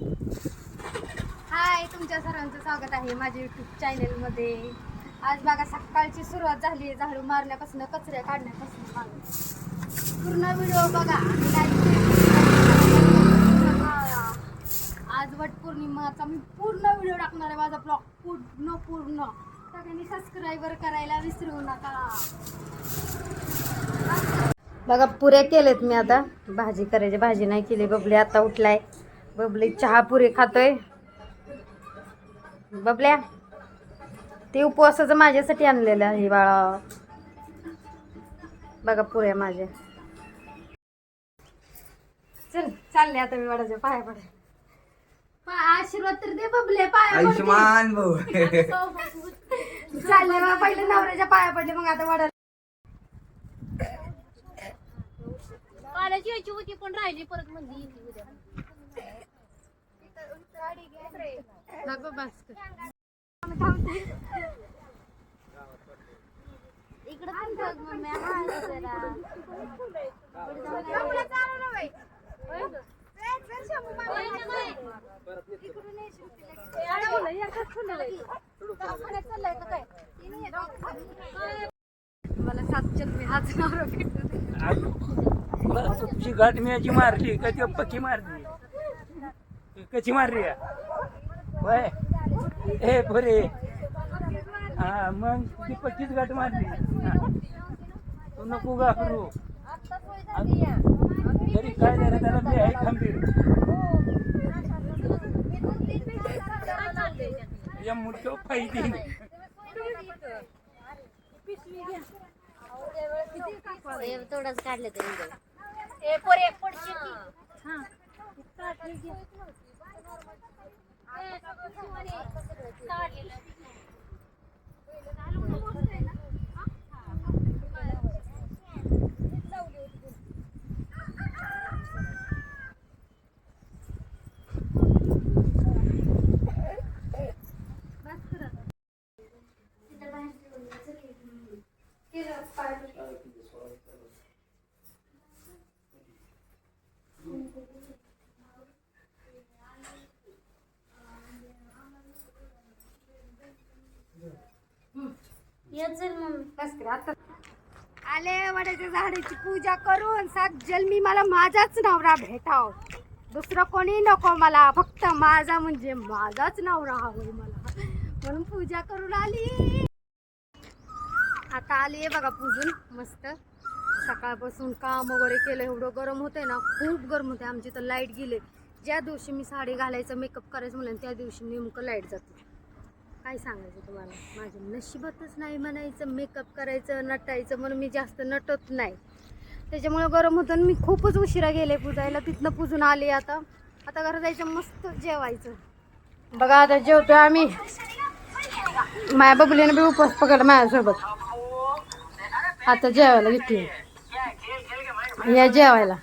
हाय, तुमच्या सर्वांचं स्वागत आहे माझ्या यूट्यूब चॅनलमध्ये. आज बघा सकाळची सुरुवात झाली आहे झाडू मारण्यापासून कचऱ्या काढण्यापासून पूर्ण व्हिडिओ बघा. आज वटपौर्णिमाचा मी पूर्ण व्हिडिओ टाकणार आहे. माझा ब्लॉग पूर्ण सगळ्यांनी सबस्क्राईबर करायला विसरू नका. बघा पुऱ्या केलेत मी. आता भाजी करायची, भाजी नाही केली. बबली आता उठलाय. बबली चहा पुरे खातोय. बबल्या ते उपवासाचं माझ्यासाठी आणलेलं आहे बाळा. बघा पुऱ्या माझ्या. चल चालले आता मी वडाच्या पाया पडे. आशीर्वाद तर दे बबले. पाया आयुष्मान भाऊ चालले बा. पहिले नवऱ्याच्या पाया पडले, मग आता वडा काढायची यायची होती पण राहिली परत म्हणजे उद्या. नको बस इकडं पण बघ मम्मी. हा जरा मला 7 जन्मी हाच नवरा भेटतो. तुझी गाठ मी याची मारली का ती पक्की मारली? कशी मारली होय? ए पुरे हा मग ती पक्कीच गाठ मारली. तू नको घाबरू. तरी काय झालं त्याला मी आहे खंबीर. या मुठ्या पाहिजे थोडंच काढलं तरी आले वडाच्या झाडाची पूजा करून 7 जन्मी मला माझाच नवरा भेटाव. दुसरं कोणी नको मला, फक्त माझा म्हणजे माझाच नवरा हवंय मला, म्हणून पूजा करून आली. आता आली आहे बघा पूजून मस्त. सकाळपासून काम वगैरे केलं. एवढं गरम होतंय ना, खूप गरम होते. आमची तर लाईट गेले. ज्या दिवशी मी साडी घालायचं मेकअप करायचं म्हणलं त्या दिवशी नेमकं लाईट जाते. काय सांगायचं तुम्हाला, माझ्या नशिबातच नाही म्हणायचं मेकअप करायचं नटायचं, म्हणून मी जास्त नटत नाही. त्याच्यामुळे गरम होतं. मी खूपच उशिरा गेले पूजायला. तिथनं पूजून आले. आता घरात जायचं, मस्त जेवायचं. बघा आता जेवतो आम्ही. माझ्या बबलीने बी उपवास पकडला माझ्यासोबत. आता जेवायला घेतली या जेवायला.